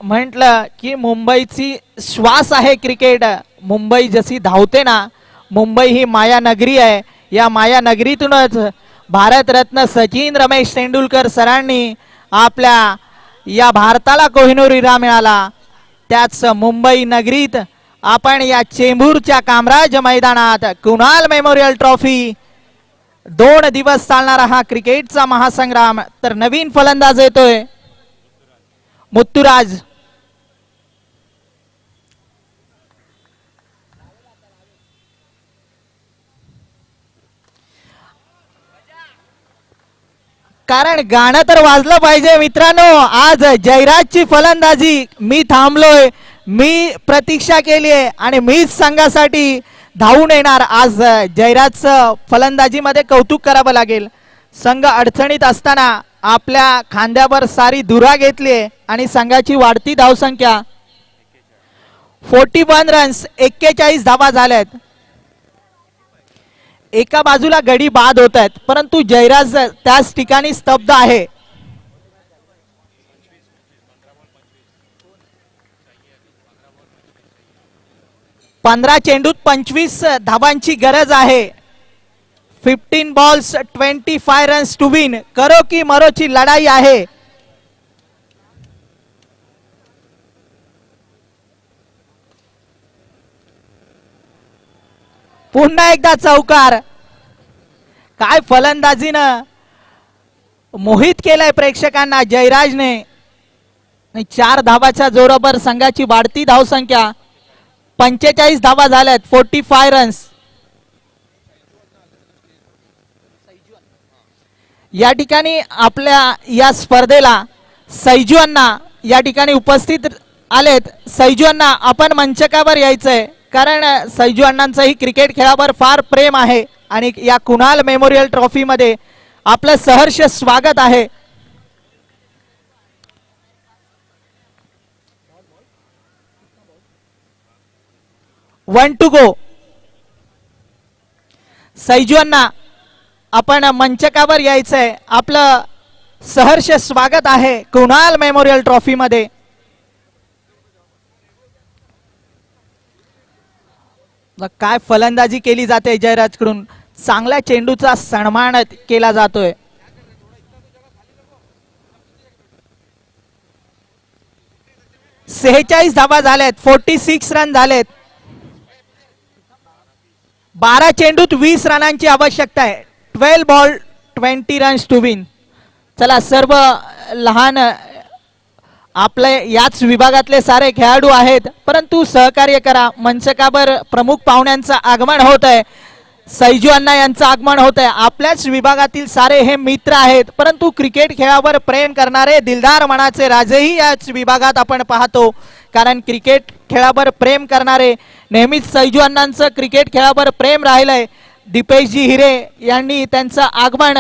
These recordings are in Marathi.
म्हटलं की मुंबईची श्वास आहे क्रिकेट. मुंबई जशी धावते ना, मुंबई ही माया नगरी आहे. या माया नगरीतूनच भारतरत्न सचिन रमेश तेंडुलकर सरांनी आपल्या या भारताला कोहिनूर हिरा मिळाला. त्याच मुंबई नगरीत आपण या चेंबूरच्या कामराज मैदानात कुणाल मेमोरियल ट्रॉफी 2 दिवस चालणारा हा क्रिकेटचा महासंग्राम. तर नवीन फलंदाज येतोय मुत्तुराज. कारण गाणं तर वाजलं पाहिजे मित्रांनो. आज जयराजची फलंदाजी. मी थांबलोय, मी प्रतीक्षा केली आहे आणि मीच संघासाठी धावून येणार. आज जयराजचं फलंदाजीमध्ये कौतुक करावं लागेल. संघ अडचणीत असताना आपल्या खांद्यावर सारी धुरा घेतली आणि संघाची वाढती धावसंख्या 41 रन्स, 41 धावा झाल्यात. एका बाजूला गडी बाद होत आहेत, परंतु जयराज त्याच ठिकाणी स्तब्ध आहे. पंधरा चेंडूत 25 धावांची गरज आहे. 15 बॉल्स 25 रन्स टू विन. करो की मरोची लढाई आहे. पुन्हा एकदा चौकार. काय फलंदाजीनं मोहित केलंय प्रेक्षकांना जयराजने. 4 धावाच्या जोरावर संघाची वाढती धावसंख्या 45 धावा झाल्यात. 45 रन्स. या ठिकाणी आपल्या या स्पर्धेला सैजू अण्णा या ठिकाणी उपस्थित आलेत. सैजू अण्णा आपण मंचकावर यायचंय, कारण सैजू अण्णांचंही क्रिकेट खेळावर फार प्रेम आहे आणि या कुणाल मेमोरियल ट्रॉफी मध्ये आपलं सहर्ष स्वागत आहे. One to go. सैजू अण्णा आपण मंचकावर यायचंय. आपलं सहर्ष स्वागत आहे कुणाल मेमोरियल ट्रॉफी मध्ये. काय फलंदाजी केली जाते जयराज कडून. चांगल्या चेंडूचा सन्मान केला जातोय. सेहेचाळीस धावा झाल्यात. 46 रन झालेत. 12 चेंडूत 20 रनांची आवश्यकता आहे. 12 बॉल 20 रन्स टू विन. चला सर्व लहान आपले याच विभागातले सारे खेळाडू आहेत, परंतु सहकार्य करा. मंचकावर प्रमुख पाहुण्यांचं आगमन होत आहे. सैजू अण्णा यांचं आगमन होत आहे. आपल्याच विभागातील सारे हे मित्र आहेत, परंतु क्रिकेट खेळावर प्रेम करणारे दिलदार मनाचे राजेही याच विभागात आपण पाहतो. कारण क्रिकेट खेळावर प्रेम करणारे नेहमीच सैजू अण्णांचं क्रिकेट खेळावर प्रेम राहिलंय. दीपेशजी हिरे यांनी त्यांचं आगमन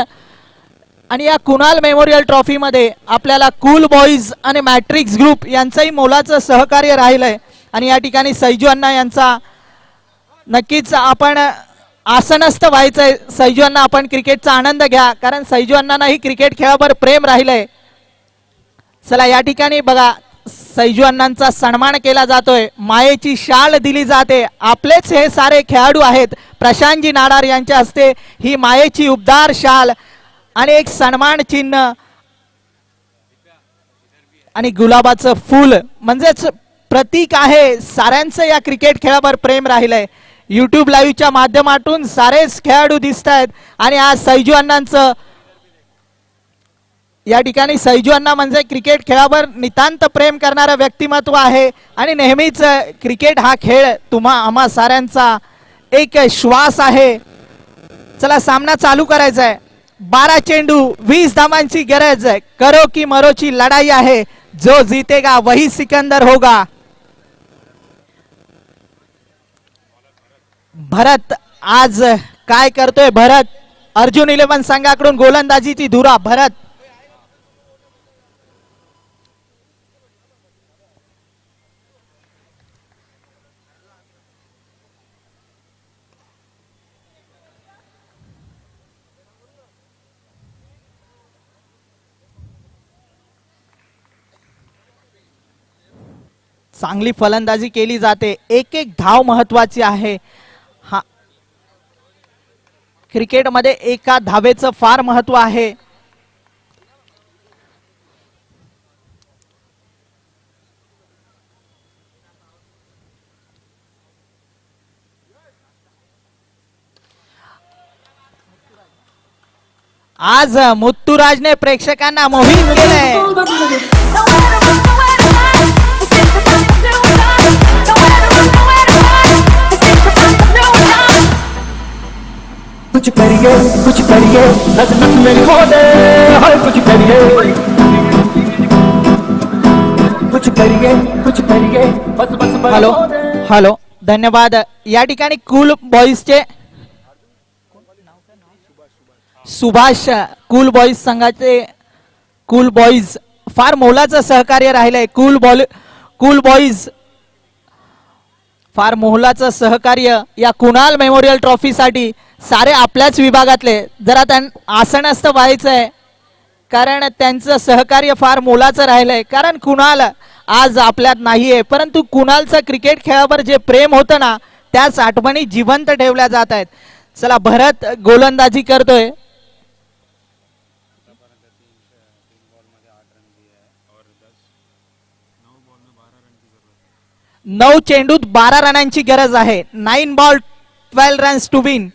आणि या कुणाल मेमोरियल ट्रॉफी मध्ये आपल्याला कूल बॉईज आणि मॅट्रिक्स ग्रुप यांचंही मोलाचं सहकार्य राहिलंय. आणि या ठिकाणी सैजू अण्णा यांचा नक्कीच आपण आसनस्थ व्हायचंय. सैजू अण्णा आपण क्रिकेटचा आनंद घ्या, कारण सैजू अण्णांनाही क्रिकेट खेळावर प्रेम राहिलंय. चला या ठिकाणी बघा सैजू अण्णांचा सन्मान केला जातोय. मायेची शाल दिली जाते. आपलेच हे सारे खेळाडू आहेत. प्रशांतजी नाडार यांच्या हस्ते ही मायेची उबदार शाल आणि एक सन्मान चिन्ह आणि गुलाबाचं फूल म्हणजेच प्रतीक आहे. साऱ्यांचं या क्रिकेट खेळावर प्रेम राहिलंय. YouTube लाईव्हच्या माध्यमातून सारेच खेळाडू दिसत आहेत. आणि आज सैजू अण्णांचं या ठिकाणी सैजू अण्णा म्हणजे क्रिकेट खेळावर नितांत प्रेम करणारं व्यक्तिमत्व आहे. आणि नेहमीच क्रिकेट हा खेळ आम्हा साऱ्यांचा एक श्वास आहे. चला सामना चालू करायचा आहे. 12 चेंडू 20 धावांची गरज आहे. करो की मरोची लढाई आहे. जो जीतेगा वही सिकंदर होगा. भरत आज काय करतोय. भरत अर्जुन 11 संघाकडून गोलंदाजीची धुरा. भरत चांगली फलंदाजी केली जाते. एक एक धाव महत्वाची आहे. हा क्रिकेटमध्ये एका धावेचं फार महत्व आहे. आज मुत्तुराजने प्रेक्षकांना मोहित केलंय. कुछ करिए नस नस में खो दे हाय कुछ करिए बस बस हॅलो हॅलो धन्यवाद. या ठिकाणी कूल बॉईजचे सुभाष कूल बॉईज संघाचे कूल बॉईज फार मोलाचं सहकार्य राहिलंय. कूल बॉईज फार मोलाचं सहकार्य या कुणाल मेमोरियल ट्रॉफी साठी सारे आपल्याच विभागातले. जरा असं नसतं व्हायचंय कारण त्यांचं सहकार्य फार मोलाचं राहिलंय. कारण कुणाल आज आपल्यात नाहीये परंतु कुणालचं क्रिकेट खेळावर जे प्रेम होतं ना त्याच आठवणी जिवंत ठेवल्या जात आहेत. चला भरत गोलंदाजी करतोय. 9 चेंडूत 12 रनांची गरज आहे. 9 बॉल 12 रन्स टू विन.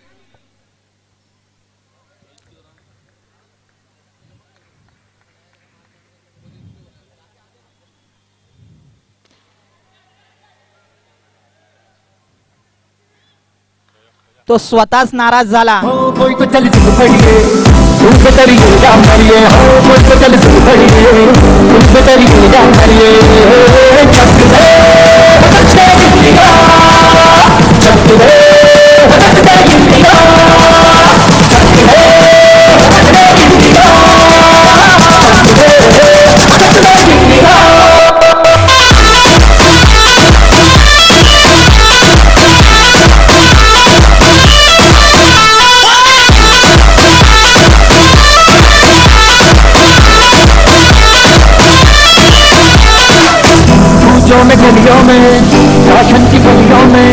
तो स्वतःच नाराज झाला. कोई तो चल सिंह फड़िए तुम पे तरिए जा मरिए हो कोई तो चल सिंह फड़िए तुम पे तरिए जा मरिए चक दे बच्चे इंडिया चक दे बच्चे इंडिया चक दे बच्चे इंडिया चक दे बच्चे इंडिया. में गलियों में शासन की गलियों में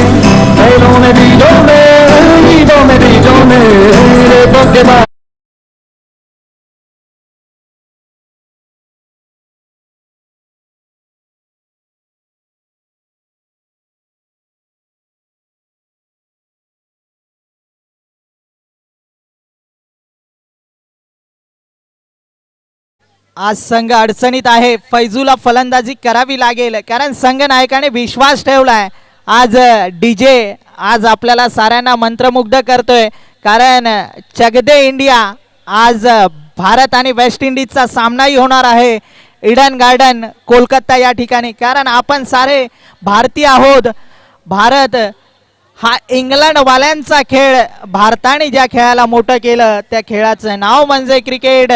बैलों में बीजों में बीजों में रेतों के बाद आज संघ अडचणीत आहे. फैजूला फलंदाजी करावी लागेल कारण संघ नायकाने विश्वास ठेवलाय. आज डीजे आज आपल्याला साऱ्यांना मंत्रमुग्ध करतोय कारण चगदे इंडिया आज भारत आणि वेस्ट इंडिजचा सामनाही होणार आहे ईडन गार्डन कोलकाता या ठिकाणी. कारण आपण सारे भारतीय आहोत. भारत हा इंग्लंड वाल्यांचा खेळ. भारताने ज्या खेळाला मोठं केलं त्या खेळाचं नाव म्हणजे क्रिकेट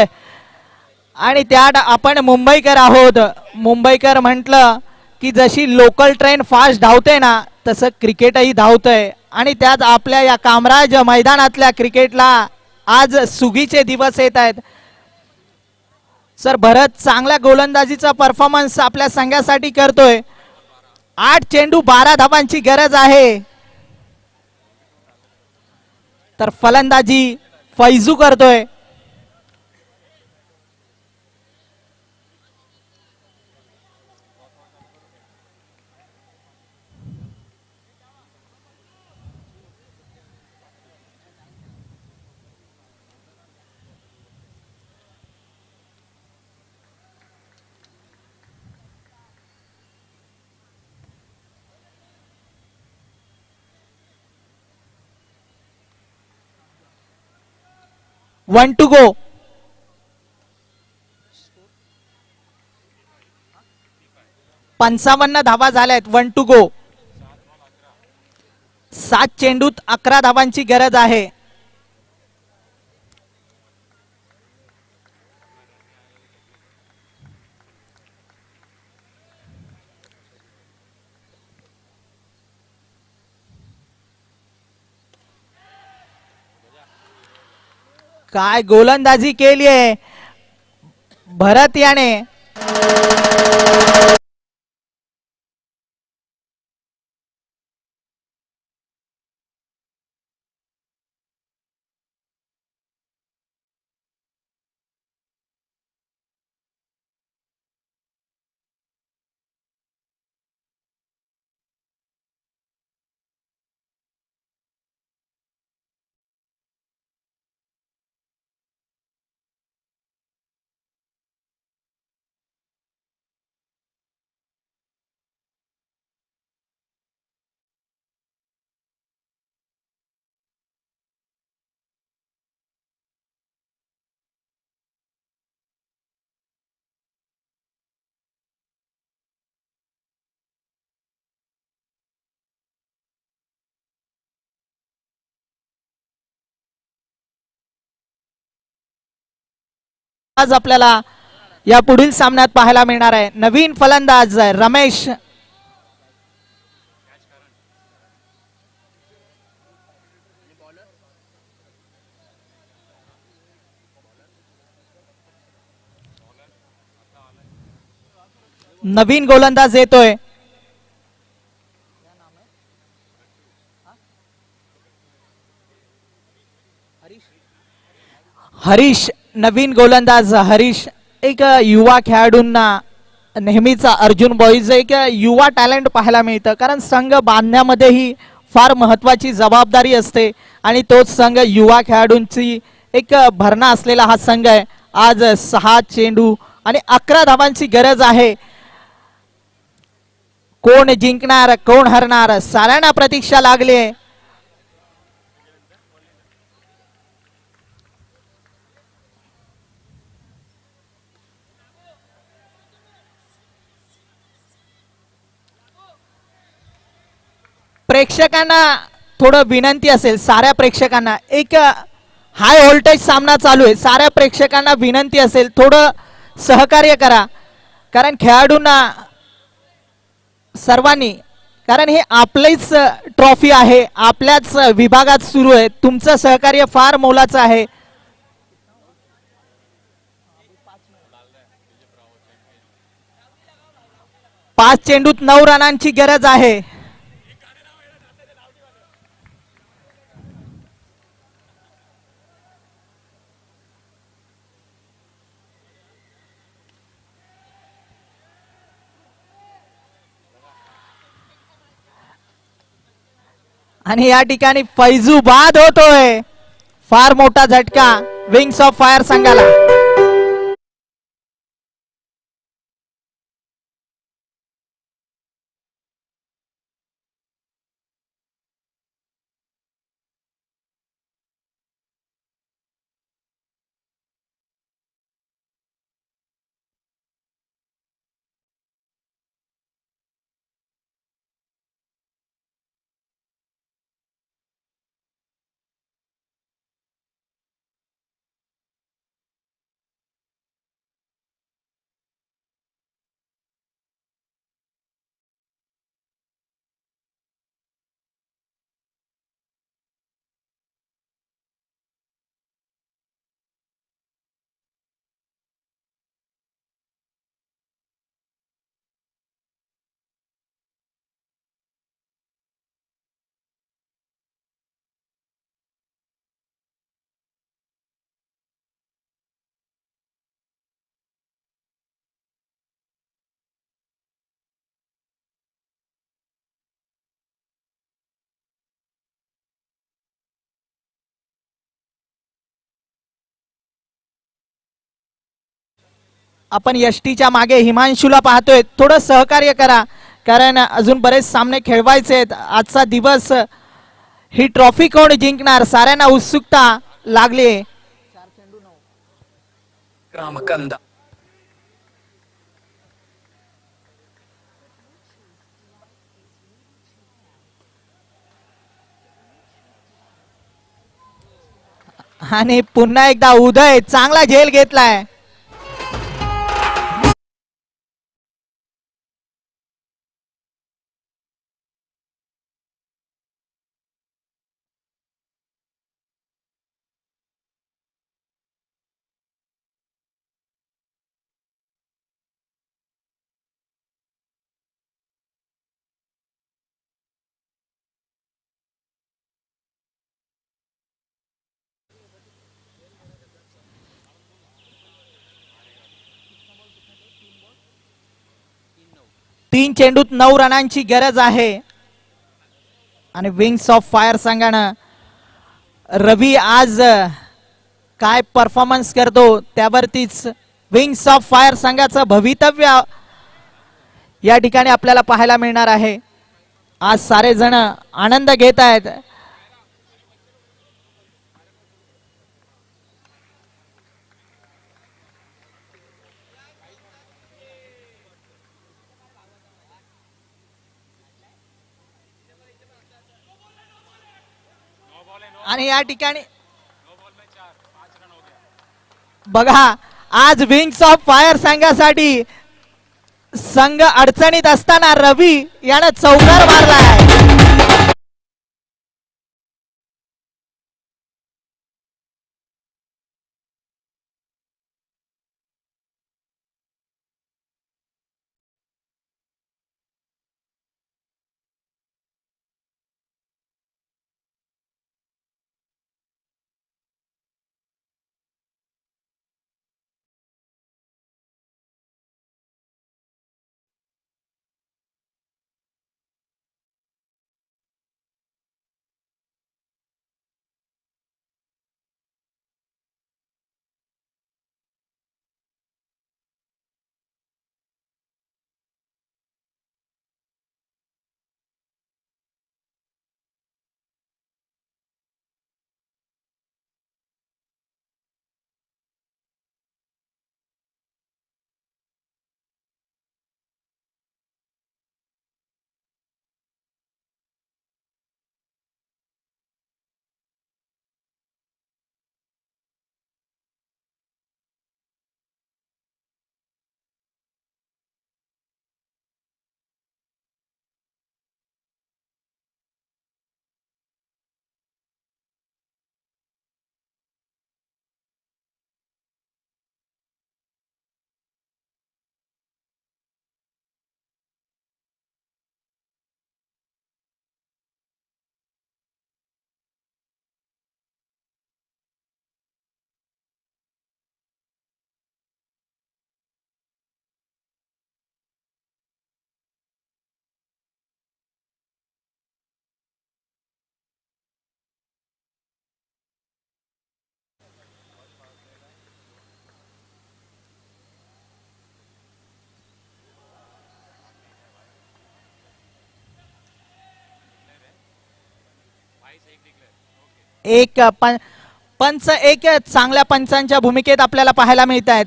आणि त्यात आपण मुंबईकर आहोत. मुंबईकर म्हटलं की जशी लोकल ट्रेन फास्ट धावते ना तसं क्रिकेटही धावतंय आणि त्यात आपल्या या कामराज मैदानातल्या क्रिकेटला आज सुगीचे दिवस येत आहेत. सर भरत चांगल्या गोलंदाजीचा परफॉर्मन्स आपल्या संघासाठी करतोय. 8 चेंडू 12 धावांची गरज आहे. तर फलंदाजी फैजू करतोय. One to go. 55 धावा झाल्यात. 1 टू गो. 7 चेंडूत 11 धावांची गरज आहे. काय गोलंदाजी केली आहे भरत याने. आज आपल्याला या पुढील सामन्यात पाहायला मिळणार आहे. नवीन फलंदाज रमेश नवीन गोलंदाज येतोय. हरीश नवीन गोलंदाज हरीश एक युवा खेळाडूंना नेहमीचा अर्जुन बॉईज एक युवा टॅलेंट पाहायला मिळतं, कारण संघ बांधण्यामध्येही फार महत्वाची जबाबदारी असते आणि तोच संघ युवा खेळाडूंची एक भरणा असलेला हा संघ आहे. आज 6 चेंडू आणि 11 धावांची गरज आहे. कोण जिंकणार कोण हरणार साऱ्यांना प्रतीक्षा लागली आहे. प्रेक्षकांना थोडं विनंती असेल, साऱ्या प्रेक्षकांना एक हाय व्होल्टेज सामना चालू आहे, साऱ्या प्रेक्षकांना विनंती असेल थोडं सहकार्य करा, कारण खेळाडूंना सर्वांनी, कारण हे आपलीच ट्रॉफी आहे, आपल्याच विभागात सुरू आहे, तुमचं सहकार्य फार मोलाचं आहे. पाच चेंडूत 9 रनांची गरज आहे. आणि या ठिकाणी फैजू बाद होतोय, फार मोठा झटका विंग्स ऑफ फायर संघाला. आपण यष्टीच्या मागे हिमांशूला पाहतोय, थोडं सहकार्य करा, कारण अजून बरेच सामने खेळवायचे आहेत. आजचा दिवस ही ट्रॉफी कोण जिंकणार साऱ्यांना उत्सुकता लागली. रामकंदा आणि पुन्हा एकदा उदय चांगला झेल घेतलाय. तीन चेंडूत 9 रनांची गरज आहे आणि विंग्स ऑफ फायर संघानं रवी आज काय परफॉर्मन्स करतो त्यावरतीच विंग्स ऑफ फायर संघाचं भवितव्य या ठिकाणी आपल्याला पाहायला मिळणार आहे. आज सारे जण आनंद घेत आहेत. आणि या ठिकाणी बघा आज विंग्स ऑफ फायर संघासाठी संघ अडचणीत असताना रवी यानं चौकार मारलाय. एक पंच एक चांगल्या पंचांच्या भूमिकेत आपल्याला पाहायला मिळत आहेत.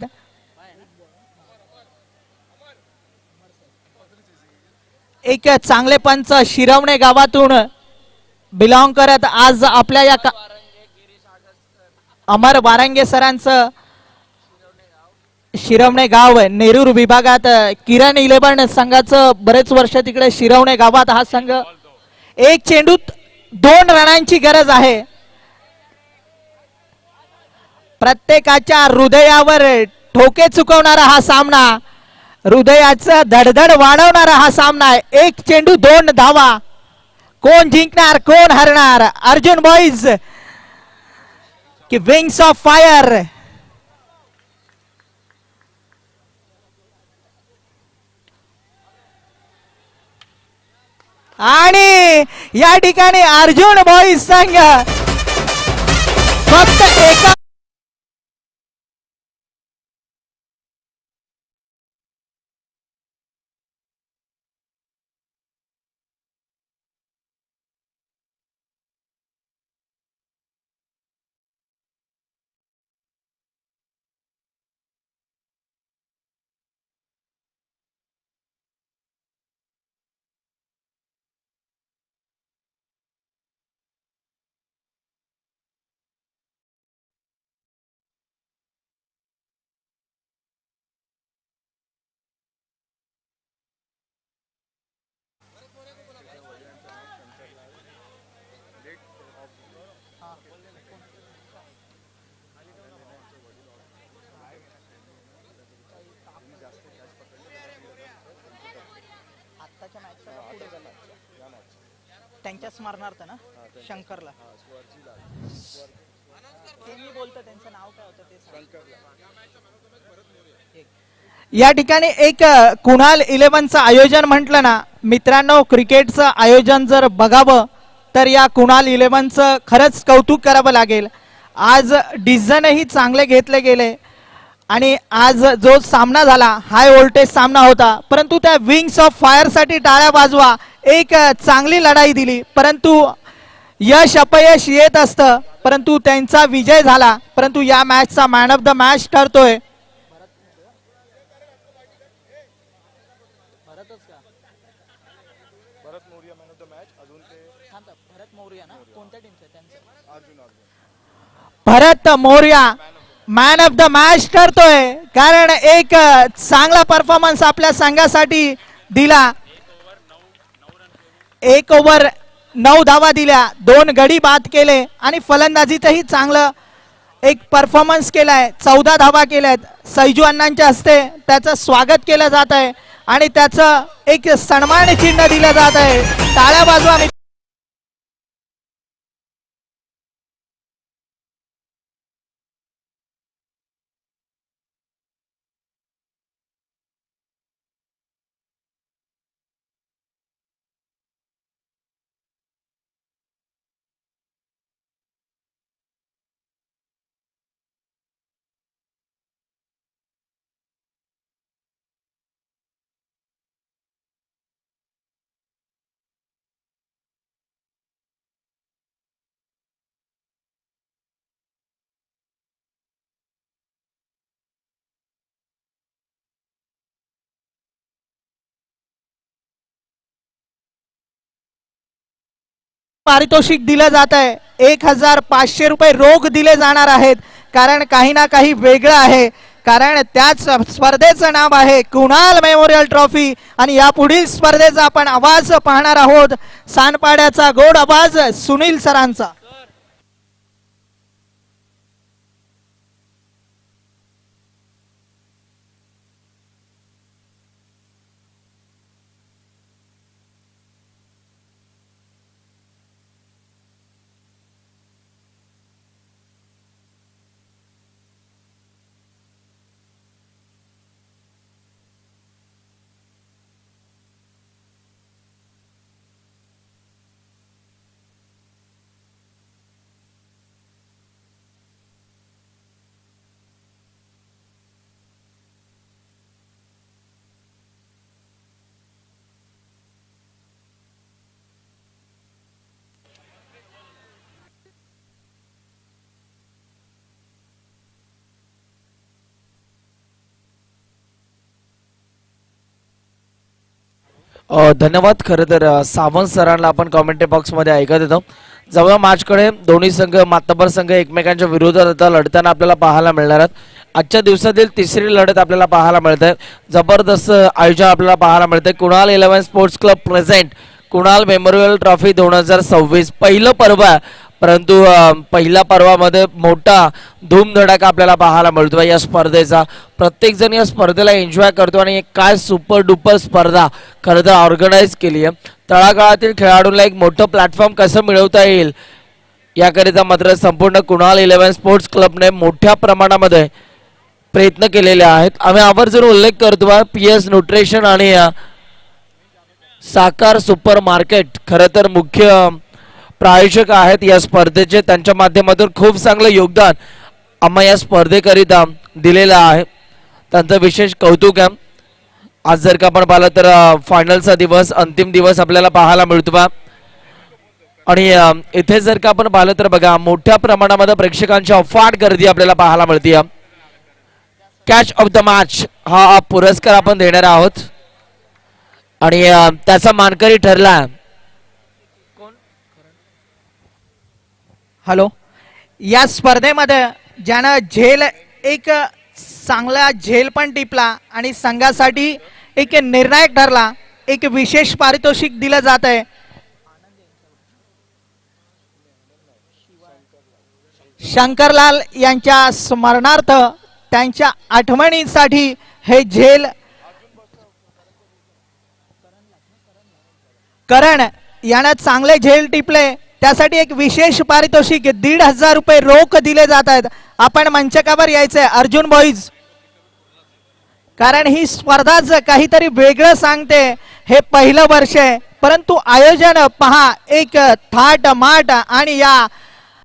एक चांगले पंच शिरवणे गावातून बिलॉंग करत आज आपल्या या अमर वारंगे सरांचं शिरवणे गाव नेरूर विभागात किरण 11 संघाचं बरेच वर्ष तिकडे शिरवणे गावात हा संघ. एक चेंडूत 2 रनांची गरज आहे. प्रत्येकाच्या हृदयावर ठोके चुकवणारा हा सामना, हृदयाचं धडधड वाढवणारा हा सामना आहे. एक चेंडू 2 धावा. कोण जिंकणार कोण हरणार, अर्जुन बॉईज की विंग्स ऑफ फायर. आणि या ठिकाणी अर्जुन बॉईज संघ फक्त एका त्यांच्या स्मरणार्थ ना शंकरला ते मी बोलतो त्यांचं नाव काय होतं ते या ठिकाणी एक कुणाल 11चं आयोजन म्हटलं ना मित्रांनो, क्रिकेटचं आयोजन जर बघावं तर या कुणाल 11चं खरंच कौतुक करावं लागेल. आज डिसिजनही चांगले घेतले गेले आणि आज जो सामना झाला हाय व्होल्टेज सामना होता, परंतु त्या विंग्स ऑफ फायर साठी टाळ्या वाजवा. एक चांगली लढाई दिली, परंतु यश अपयश येत असतं, परंतु त्यांचा विजय झाला. परंतु या मॅचचा मॅन ऑफ द मॅच ठरतोय Bharat Moraya. Man of the match ठरतोय, कारण एक चांगला परफॉर्मन्स आपल्या संघासाठी दिला. 1 ओव्हर 9 धावा दिल्या, 2 गडी बाद केले आणि फलंदाजीतही चांगलं एक परफॉर्मन्स केलाय. 14 धावा केल्यात. सैजू अण्णांच्या हस्ते त्याचं स्वागत केलं जात आहे आणि त्याचं एक सन्मान चिन्ह दिलं जात आहे. टाळ्या वाजवा. पारितोषिक दिलं जात आहे. 1500 रुपये रोख दिले जाणार आहेत, कारण काही ना काही वेगळं आहे. कारण त्याच स्पर्धेचं नाव आहे कुणाल मेमोरियल ट्रॉफी आणि या पुढील स्पर्धेचा आपण आवाज पाहणार आहोत. सानपाड्याचा गोड आवाज सुनील सरांचा. धन्यवाद. खरं तर सावंत सरांना आपण कॉमेंट्री बॉक्समध्ये ऐकत येतो. जवळ मॅचकडे दोन्ही संघ मातबर संघ एकमेकांच्या विरोधात आता लढताना आपल्याला पाहायला मिळणार आहेत. आजच्या दिवसातील तिसरी लढत आपल्याला पाहायला मिळते. जबरदस्त आयोजन आपल्याला पाहायला मिळते. Kunal 11 sports club present Kunal memorial trophy 2026 पहिलं पर्व आहे, परंतु पहिल्या पर्वामध्ये मोठा धूमधडाका आपल्याला पाहायला मिळतो या स्पर्धेचा. प्रत्येक जण या स्पर्धेला एन्जॉय करतो आणि काय सुपर डुपर स्पर्धा खरं तर ऑर्गनाईज केली आहे. तळागाळातील खेळाडूंना एक मोठं प्लॅटफॉर्म कसं मिळवता येईल याकरिता मात्र संपूर्ण कुणाल 11 स्पोर्ट्स क्लबने मोठ्या प्रमाणामध्ये प्रयत्न केलेले आहेत. आम्ही आवर्जून उल्लेख करतो PS न्यूट्रिशन आणि साकार सुपर मार्केट खरं तर मुख्य प्रायोजक आहेत या स्पर्धेचे. त्यांच्या माध्यमातून खूप चांगलं योगदान आम्हा या स्पर्धेकरिता दिलेलं आहे. त्यांचं विशेष कौतुक आहे. आज जर का आपण पाहिलं तर फायनलचा दिवस अंतिम दिवस आपल्याला पाहायला मिळतो आणि इथे जर का आपण पाहिलं तर बघा मोठ्या प्रमाणामध्ये प्रेक्षकांची अफाट गर्दी आपल्याला पाहायला मिळते. कॅच ऑफ द मॅच हा पुरस्कार आपण देणार आहोत आणि त्याचा मानकरी ठरला. हॅलो. या स्पर्धेमध्ये ज्यानं झेल एक चांगला झेल पण टिपला आणि संघासाठी एक निर्णायक ठरला, एक विशेष पारितोषिक दिलं जात आहे. शंकरलाल यांच्या स्मरणार्थ त्यांच्या आठवणींसाठी हे झेल करण यानं चांगले झेल टिपले, त्यासाठी एक विशेष पारितोषिक 1,500 रुपये रोख दिले जात आहेत. आपण मंचकावर यायचंय अर्जुन बॉईज, कारण ही स्पर्धाच काहीतरी वेगळं सांगते. हे पहिलं वर्ष आहे, परंतु आयोजन पहा एक थाट माट आणि या